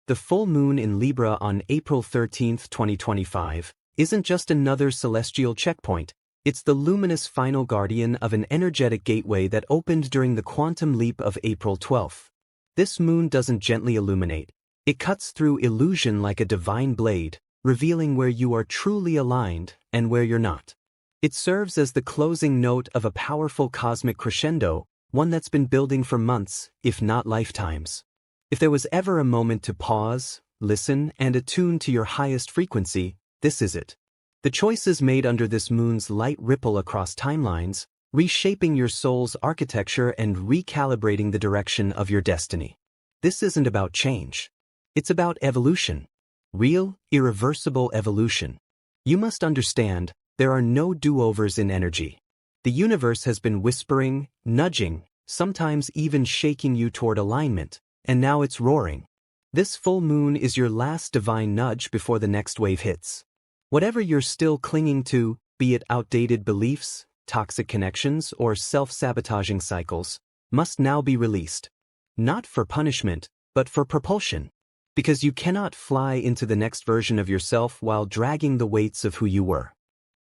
The full moon in Libra on April 13, 2025, isn't just another celestial checkpoint. It's the luminous final guardian of an energetic gateway that opened during the quantum leap of April 12. This moon doesn't gently illuminate. It cuts through illusion like a divine blade, revealing where you are truly aligned and where you're not. It serves as the closing note of a powerful cosmic crescendo, one that's been building for months, if not lifetimes. If there was ever a moment to pause, listen, and attune to your highest frequency, this is it. The choices made under this moon's light ripple across timelines, reshaping your soul's architecture and recalibrating the direction of your destiny. This isn't about change. It's about evolution. Real, irreversible evolution. You must understand, there are no do-overs in energy. The universe has been whispering, nudging, sometimes even shaking you toward alignment, and now it's roaring. This full moon is your last divine nudge before the next wave hits. Whatever you're still clinging to, be it outdated beliefs, toxic connections, or self-sabotaging cycles, must now be released. Not for punishment, but for propulsion. Because you cannot fly into the next version of yourself while dragging the weights of who you were.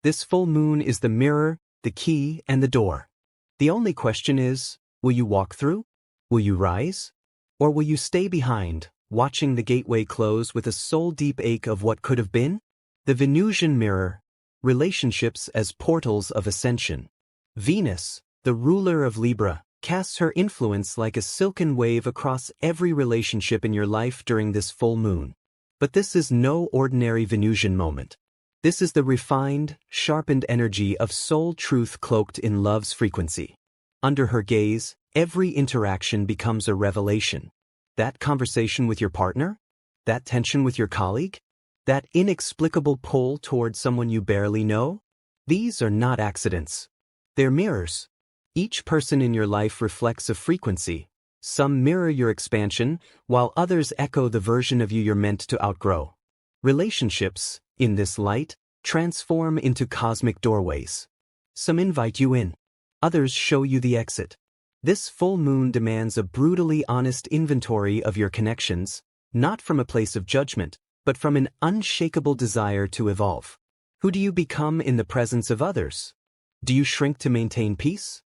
This full moon is the mirror, the key, and the door. The only question is, will you walk through? Will you rise? Or will you stay behind, watching the gateway close with a soul-deep ache of what could have been? The Venusian mirror, relationships as portals of ascension. Venus, the ruler of Libra, casts her influence like a silken wave across every relationship in your life during this full moon. But this is no ordinary Venusian moment. This is the refined, sharpened energy of soul truth cloaked in love's frequency. Under her gaze, every interaction becomes a revelation. That conversation with your partner? That tension with your colleague? That inexplicable pull toward someone you barely know? These are not accidents. They're mirrors. Each person in your life reflects a frequency. Some mirror your expansion, while others echo the version of you you're meant to outgrow. Relationships, in this light, transform into cosmic doorways. Some invite you in. Others show you the exit. This full moon demands a brutally honest inventory of your connections, not from a place of judgment, but from an unshakable desire to evolve. Who do you become in the presence of others? Do you shrink to maintain peace?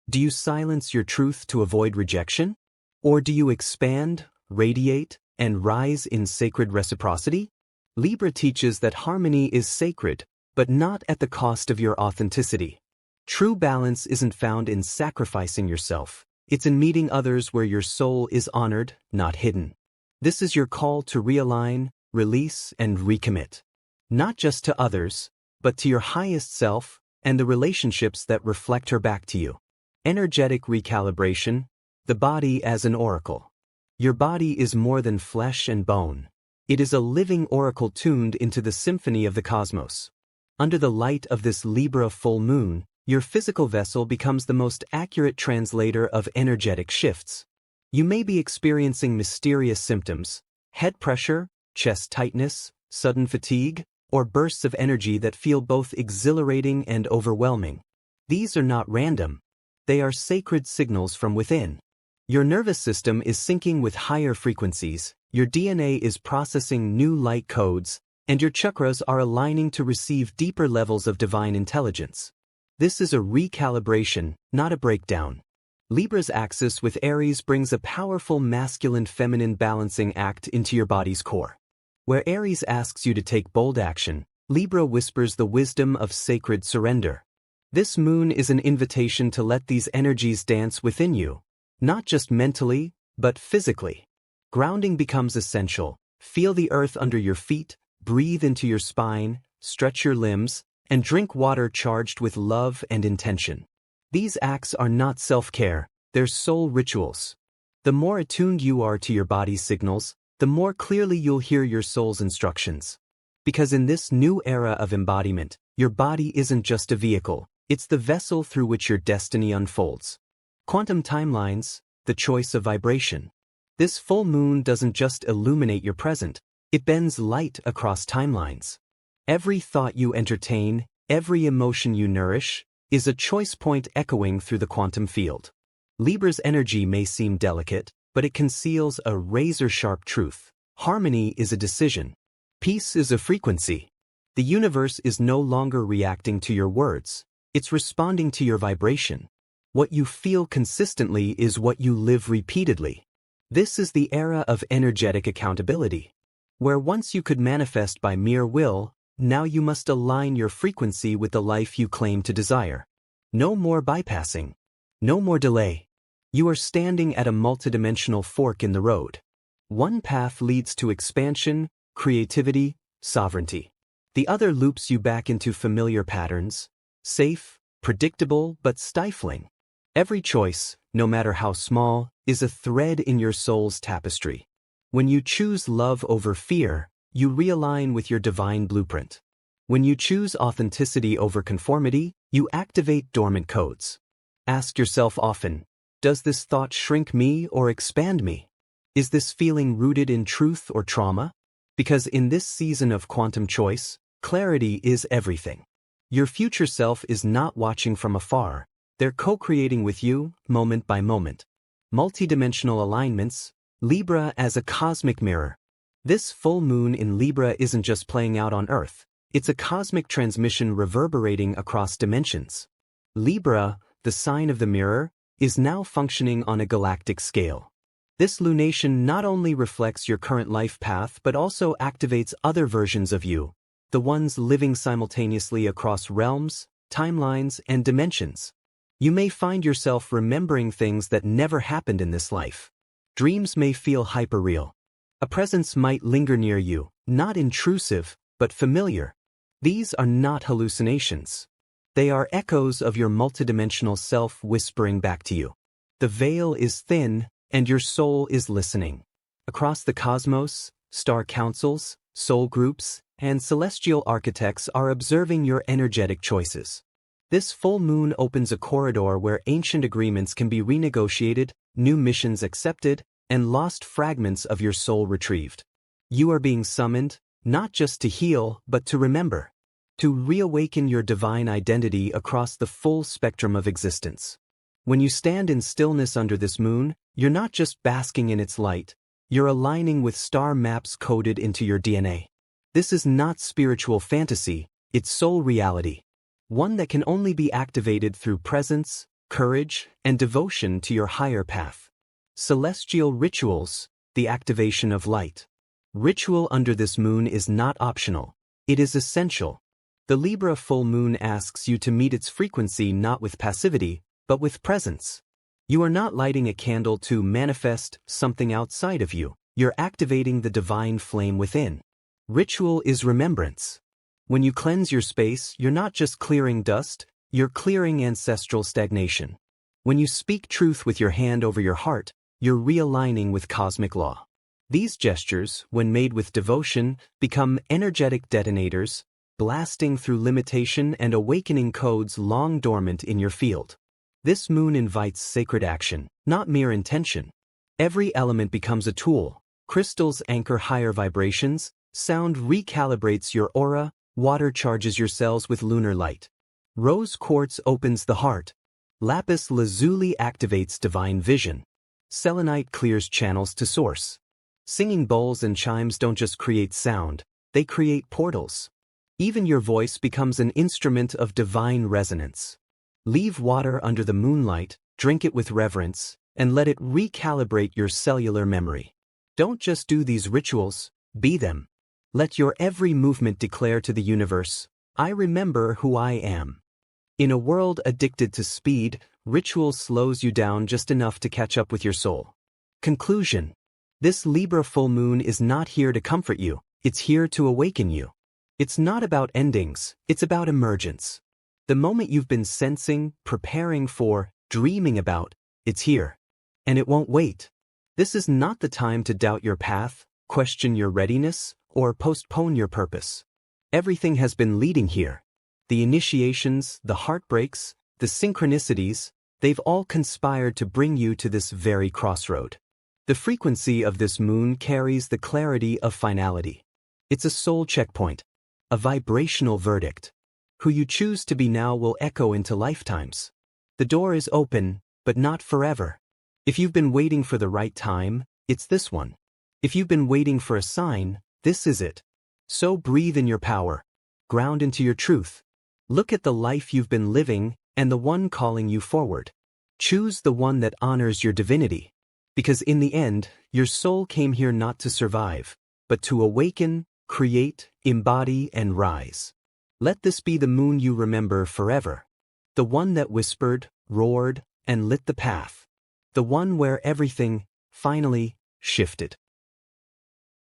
Do you silence your truth to avoid rejection? Or do you expand, radiate, and rise in sacred reciprocity? Libra teaches that harmony is sacred, but not at the cost of your authenticity. True balance isn't found in sacrificing yourself. It's in meeting others where your soul is honored, not hidden. This is your call to realign, release, and recommit. Not just to others, but to your highest self and the relationships that reflect her back to you. Energetic recalibration, the body as an oracle. Your body is more than flesh and bone. It is a living oracle tuned into the symphony of the cosmos. Under the light of this Libra full moon, your physical vessel becomes the most accurate translator of energetic shifts. You may be experiencing mysterious symptoms, head pressure, chest tightness, sudden fatigue, or bursts of energy that feel both exhilarating and overwhelming. These are not random. They are sacred signals from within. Your nervous system is syncing with higher frequencies, your DNA is processing new light codes, and your chakras are aligning to receive deeper levels of divine intelligence. This is a recalibration, not a breakdown. Libra's axis with Aries brings a powerful masculine-feminine balancing act into your body's core. Where Aries asks you to take bold action, Libra whispers the wisdom of sacred surrender. This moon is an invitation to let these energies dance within you, not just mentally, but physically. Grounding becomes essential. Feel the earth under your feet, breathe into your spine, stretch your limbs, and drink water charged with love and intention. These acts are not self-care, they're soul rituals. The more attuned you are to your body's signals, the more clearly you'll hear your soul's instructions. Because in this new era of embodiment, your body isn't just a vehicle, it's the vessel through which your destiny unfolds. Quantum timelines, the choice of vibration. This full moon doesn't just illuminate your present, it bends light across timelines. Every thought you entertain, every emotion you nourish, is a choice point echoing through the quantum field. Libra's energy may seem delicate, but it conceals a razor-sharp truth. Harmony is a decision. Peace is a frequency. The universe is no longer reacting to your words. It's responding to your vibration. What you feel consistently is what you live repeatedly. This is the era of energetic accountability, where once you could manifest by mere will, now you must align your frequency with the life you claim to desire. No more bypassing. No more delay. You are standing at a multidimensional fork in the road. One path leads to expansion, creativity, sovereignty. The other loops you back into familiar patterns, safe, predictable, but stifling. Every choice, no matter how small, is a thread in your soul's tapestry. When you choose love over fear, you realign with your divine blueprint. When you choose authenticity over conformity, you activate dormant codes. Ask yourself often, does this thought shrink me or expand me? Is this feeling rooted in truth or trauma? Because in this season of quantum choice, clarity is everything. Your future self is not watching from afar. They're co-creating with you, moment by moment. Multidimensional alignments, Libra as a cosmic mirror. This full moon in Libra isn't just playing out on Earth. It's a cosmic transmission reverberating across dimensions. Libra, the sign of the mirror, is now functioning on a galactic scale. This lunation not only reflects your current life path but also activates other versions of you, the ones living simultaneously across realms, timelines, and dimensions. You may find yourself remembering things that never happened in this life. Dreams may feel hyperreal. A presence might linger near you, not intrusive, but familiar. These are not hallucinations. They are echoes of your multidimensional self whispering back to you. The veil is thin, and your soul is listening. Across the cosmos, star councils, soul groups, and celestial architects are observing your energetic choices. This full moon opens a corridor where ancient agreements can be renegotiated, new missions accepted, and lost fragments of your soul retrieved. You are being summoned, not just to heal, but to remember. To reawaken your divine identity across the full spectrum of existence. When you stand in stillness under this moon, you're not just basking in its light, you're aligning with star maps coded into your DNA. This is not spiritual fantasy, it's soul reality. One that can only be activated through presence, courage, and devotion to your higher path. Celestial rituals, the activation of light. Ritual under this moon is not optional, it is essential. The Libra full moon asks you to meet its frequency not with passivity, but with presence. You are not lighting a candle to manifest something outside of you, you're activating the divine flame within. Ritual is remembrance. When you cleanse your space, you're not just clearing dust, you're clearing ancestral stagnation. When you speak truth with your hand over your heart, you're realigning with cosmic law. These gestures, when made with devotion, become energetic detonators, blasting through limitation and awakening codes long dormant in your field. This moon invites sacred action, not mere intention. Every element becomes a tool. Crystals anchor higher vibrations, sound recalibrates your aura, water charges your cells with lunar light. Rose quartz opens the heart. Lapis lazuli activates divine vision. Selenite clears channels to source. Singing bowls and chimes don't just create sound, they create portals. Even your voice becomes an instrument of divine resonance. Leave water under the moonlight, drink it with reverence, and let it recalibrate your cellular memory. Don't just do these rituals, be them. Let your every movement declare to the universe, I remember who I am. In a world addicted to speed, ritual slows you down just enough to catch up with your soul. Conclusion. This Libra full moon is not here to comfort you, it's here to awaken you. It's not about endings, it's about emergence. The moment you've been sensing, preparing for, dreaming about, it's here. And it won't wait. This is not the time to doubt your path, question your readiness, or postpone your purpose. Everything has been leading here. The initiations, the heartbreaks, the synchronicities, they've all conspired to bring you to this very crossroad. The frequency of this moon carries the clarity of finality. It's a soul checkpoint, a vibrational verdict. Who you choose to be now will echo into lifetimes. The door is open, but not forever. If you've been waiting for the right time, it's this one. If you've been waiting for a sign, this is it. So breathe in your power. Ground into your truth. Look at the life you've been living and the one calling you forward. Choose the one that honors your divinity. Because in the end, your soul came here not to survive, but to awaken, create, embody, and rise. Let this be the moon you remember forever. The one that whispered, roared, and lit the path. The one where everything, finally, shifted.